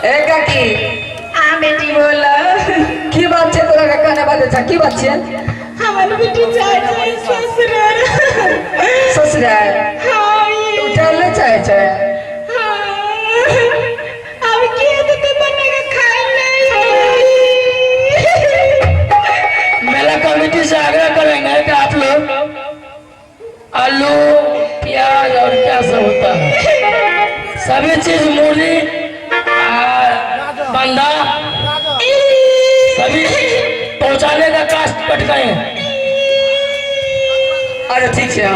ए काकी हाँ बेटी बोला की बात छे तोरा का कहने बात है की बात छे हमारी बेटी जाए ससुराल ससुराल हाँ तू ये चल चाहे छे हाँ अब क्या तो बनेगा खाने मेला कमेटी से आग्रह करेंगे कि आप लोग आलू प्याज और क्या सब होता है सभी चीज मूली बंदा सभी पहुंचाने का कास्ट कट करें। अरे ठीक है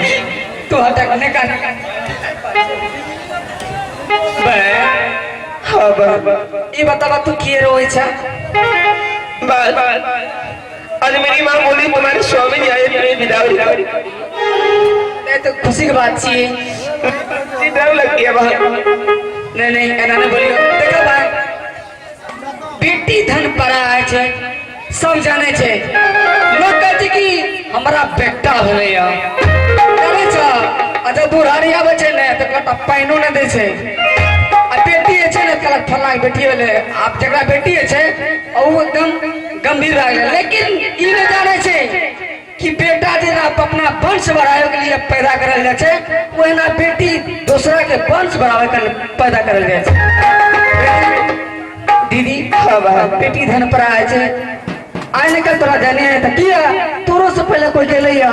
तू हटा करने का बे हाँ ये बता तू किए रोए छे बस आज मेरी माँ बोली तुम्हारे स्वामी जी आए मेरे विदाई ये तो खुशी की बात छे डर लग गया बाहर नहीं नहीं एना ने बोलियो देखो भाई बेटी धन परा है छे सब जाने छे लोग कहते कि हमारा बेटा होले या जाने छ अजब बुढ़ारी आवे छे ने तो कटा पाइनो न दे छे आ बेटी है छे ने कला फला बेटी होले आप जकरा बेटी है छे ओ एकदम गंभीर रहे लेकिन ई न जाने छे कि बेटा जेना अपना वंश बढ़ावे के लिए पैदा करल जाए छे ओहिना बेटी दूसरा के वंश बढ़ावे के पैदा करल जाए छे दीदी बेटी धन पर आए छे आइ ने कल तोरा जाने है त किया तोरो से पहले कोई गेले या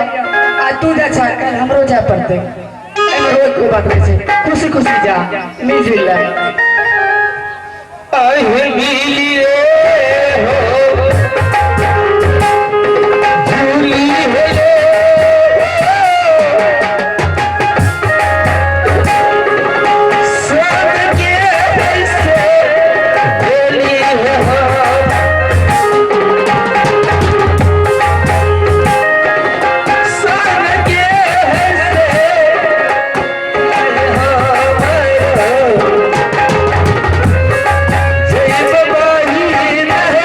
आज तू जा छा कल हमरो जा पड़ते एमे रोज कोई बात नहीं छे खुशी खुशी जा मिलजुल ले आए मिलिए हो झूली है जय बाबा ही रहे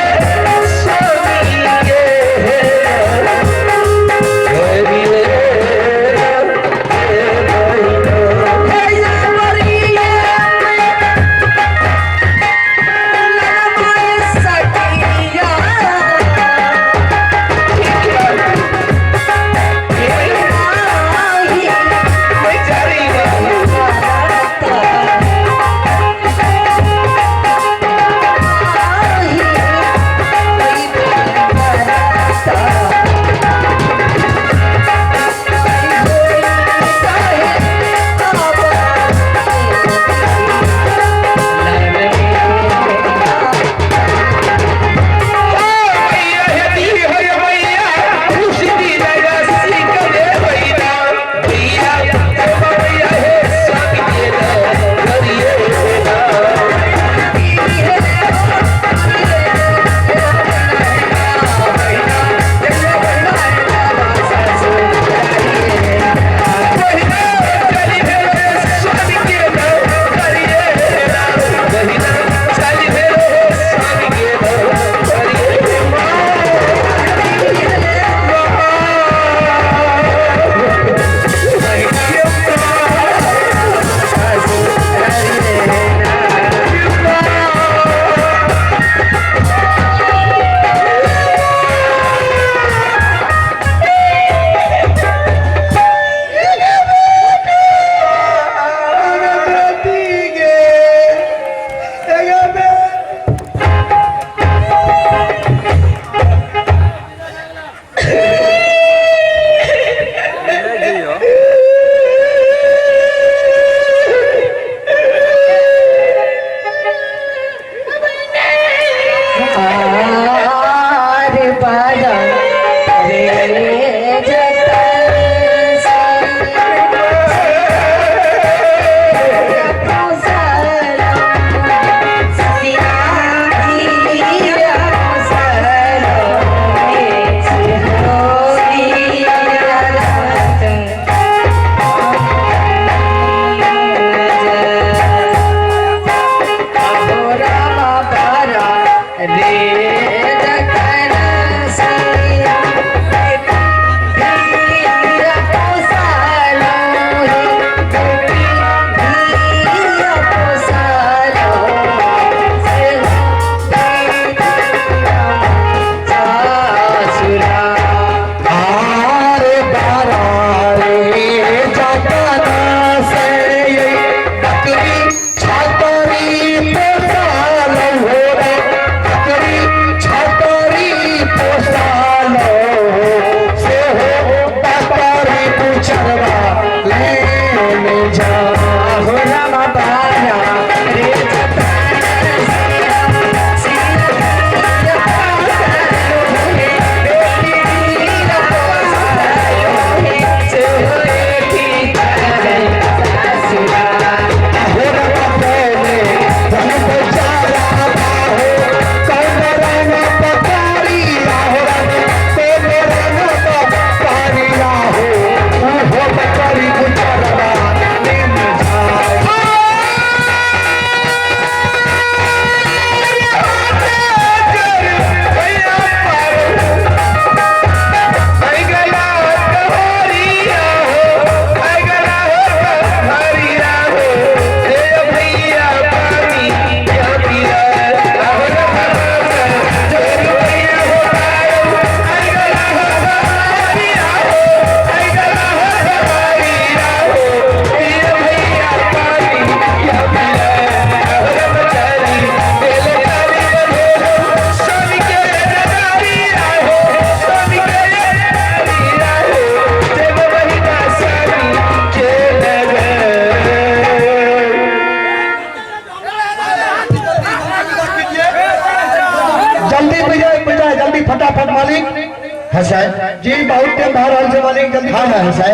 हसन जी बहुत टाइम बाहर हाल से मालिक जल्दी हाँ हाँ हसन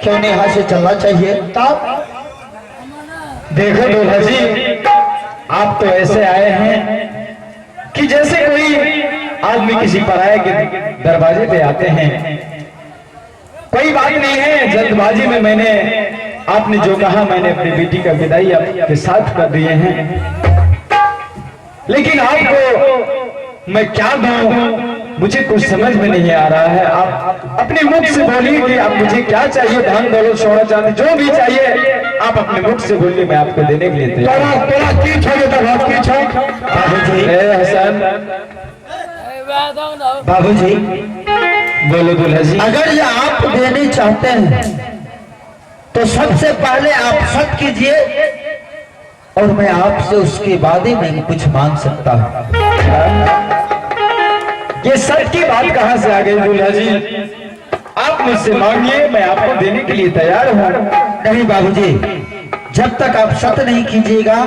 क्यों नहीं यहाँ से चलना चाहिए। तब देखो दूल्हा जी, आप तो ऐसे आए हैं कि जैसे कोई आदमी किसी पराये के दरवाजे पे आते हैं। कोई बात नहीं है, जल्दबाजी में मैंने आपने जो कहा मैंने अपनी बेटी का विदाई आपके साथ कर दिए हैं, लेकिन आपको मैं क्या दूं मुझे कुछ समझ में नहीं आ रहा है। आप अपने मुख से बोलिए कि आप मुझे क्या चाहिए, धन दौलत सोना चांदी जो भी चाहिए आप अपने मुख से बोलिए, मैं आपको देने के लिए तैयार हूं। तोरा की छोड़े तो बात की छोड़ बाबूजी हसन बाबूजी बोलो दूल्हा जी। अगर ये आप देने चाहते हैं तो सबसे पहले आप सत कीजिए और मैं आपसे उसके बाद ही मैं कुछ मांग सकता हूँ। ये सच की बात कहां से आ गई दूल्हा जी? आप मुझसे मांगिए, मैं आपको देने के लिए तैयार हूं। नहीं बाबूजी, जब तक आप सत नहीं कीजिएगा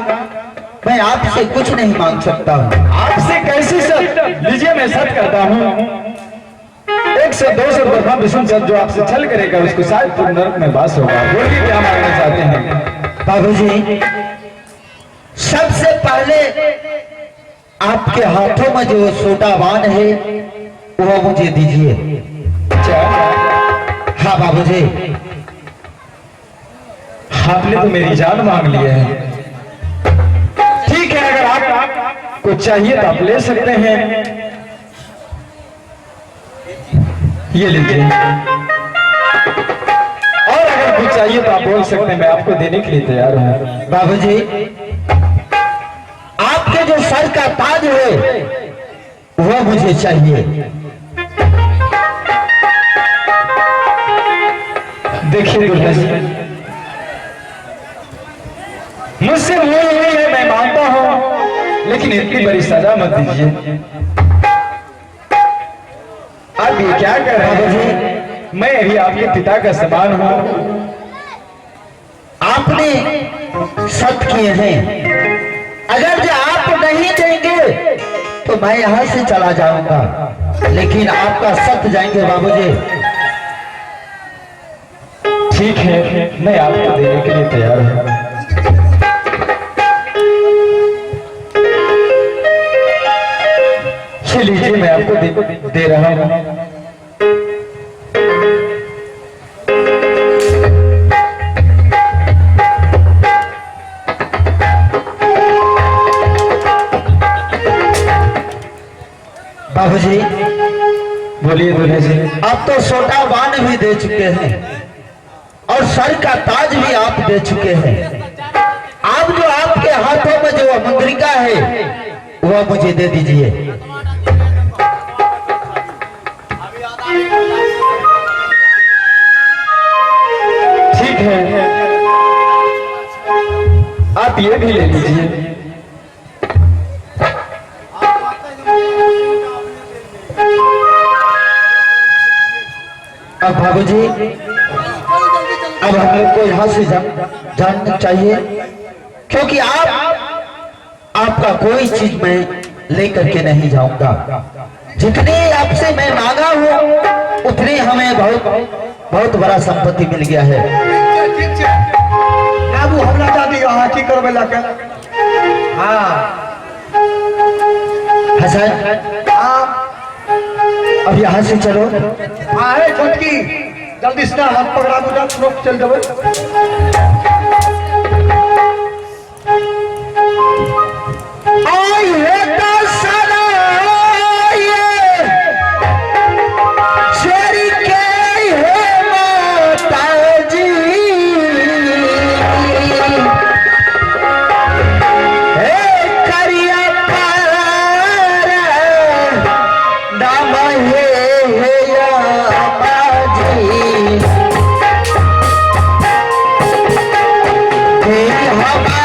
मैं आपसे कुछ नहीं मांग सकता हूँ। आपसे कैसी सत? लीजिए मैं सत करता हूं। 100-200 दफा विष्णु सत जो आपसे छल करेगा उसको शायद पूर्ण नरक में वास होगा। बोलिए क्या मांगना चाहते हैं? बाबूजी, सबसे पहले आपके हाथों में जो सोडावान है वो मुझे दीजिए। अच्छा, हाँ बाबूजी। आपने तो मेरी जान मांग ली है। ठीक है, अगर आपको चाहिए तो आप ले सकते हैं। ये लीजिए, और अगर कुछ चाहिए तो आप बोल सकते हैं, मैं आपको देने के लिए तैयार हूं। बाबूजी, आपके जो सर का ताज है वो मुझे चाहिए। देखिए दूल्हा जी, मुझसे भूल हुई है मैं मानता हूं, लेकिन इतनी बड़ी सजा मत दीजिए। आप ये क्या कर रहे हैं? मैं अभी आपके पिता का समान हूं। आपने सत किए हैं, अगर जो आप नहीं देंगे तो मैं यहाँ से चला जाऊंगा, लेकिन आपका सत जाएंगे बाबूजी। ठीक है, मैं आपको देने के लिए तैयार हूं। लीजिए, मैं आपको दे रहा हूं। बाबूजी, बोलिए दूल्हा जी। आप तो सोटावान भी दे चुके हैं और सर का ताज भी आप दे चुके हैं। आप जो आपके हाथों में जो मुद्रिका है वह मुझे दे दीजिए। ठीक है, आप ये भी ले लीजिए। अब बाबूजी, अब हम लोग को यहाँ से जानना चाहिए, क्योंकि आपका कोई चीज मैं लेकर के नहीं जाऊंगा। जितने आपसे मैं मांगा हूँ उतने हमें बहुत बड़ा संपत्ति मिल गया है। बाबू हमरा दादी यहाँ की करवे लगे। हाँ हसन, हाँ अब यहाँ से चलो। आए छोटकी जल्दी से हाथ पकड़ा बुझा लोग चल जाओ। आई है तो साला ये शेरी के है माताजी, हे करिया पार दाम है या बाजी, हे हमारा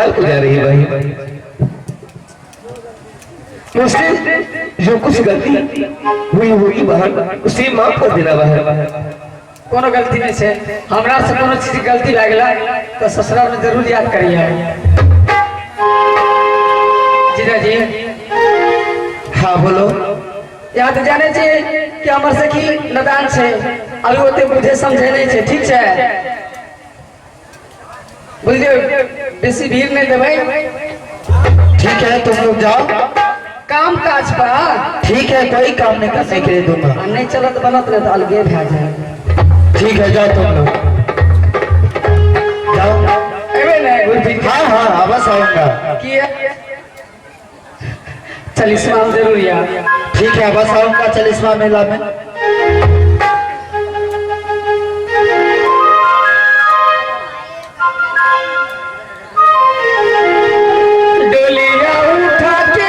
ससुराल को जा रही है भाई। मुझसे जो कुछ गलती हुई होगी बाहर उसे माफ कर देना बाहर। कोनो गलती नहीं से हमरा से कोनो चीज की गलती लागला तो ससुराल में जरूर याद करिए जीजा जी। हाँ बोलो। यहाँ तो जाने छे कि हमर सखी नदान छे अभी ओते मुझे समझे नहीं छे ठीक छे बुझलियो बेसी भीड़ नहीं देबै। ठीक है तुम लोग जाओ। काम काज पर ठीक है कोई काम नहीं करने के लिए दूंगा। नहीं चलत बनत रहे तो अलगे भा जाए। ठीक है जाओ तुम लोग जाओ। एबे नहीं गुरजी। हाँ हाँ हाँ बस आऊंगा। कि चालीसवां जरूर यार। ठीक है बस आऊंगा 40वां मेला में। डोलिया उठा के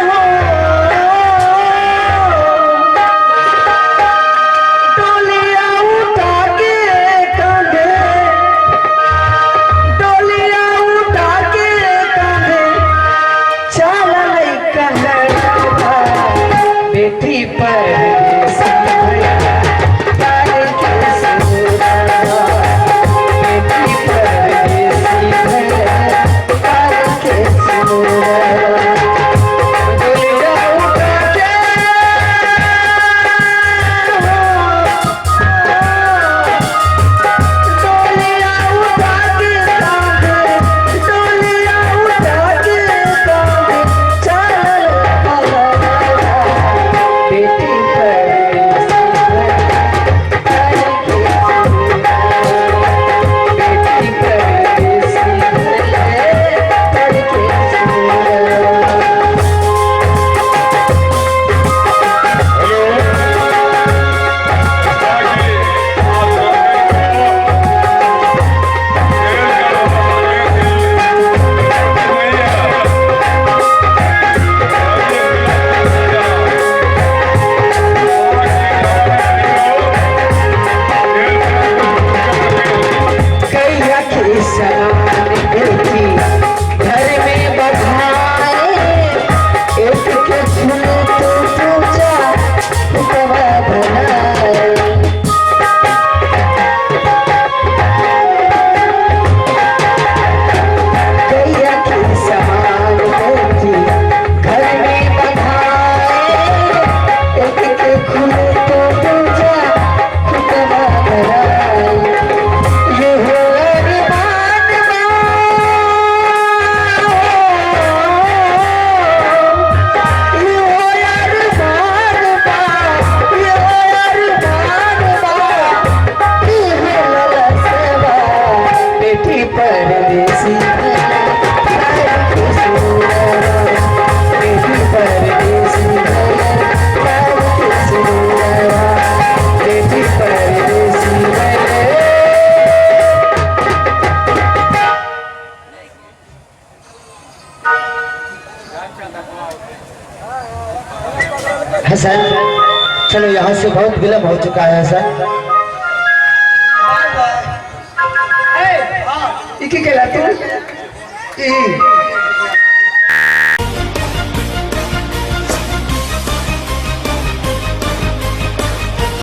हो डोलिया उठा के कांधे डोलिया उठा के कांधे चल कहता बेटी पर हसन चलो यहाँ से बहुत विलम्ब हो चुका है हसन। इकी कहला तू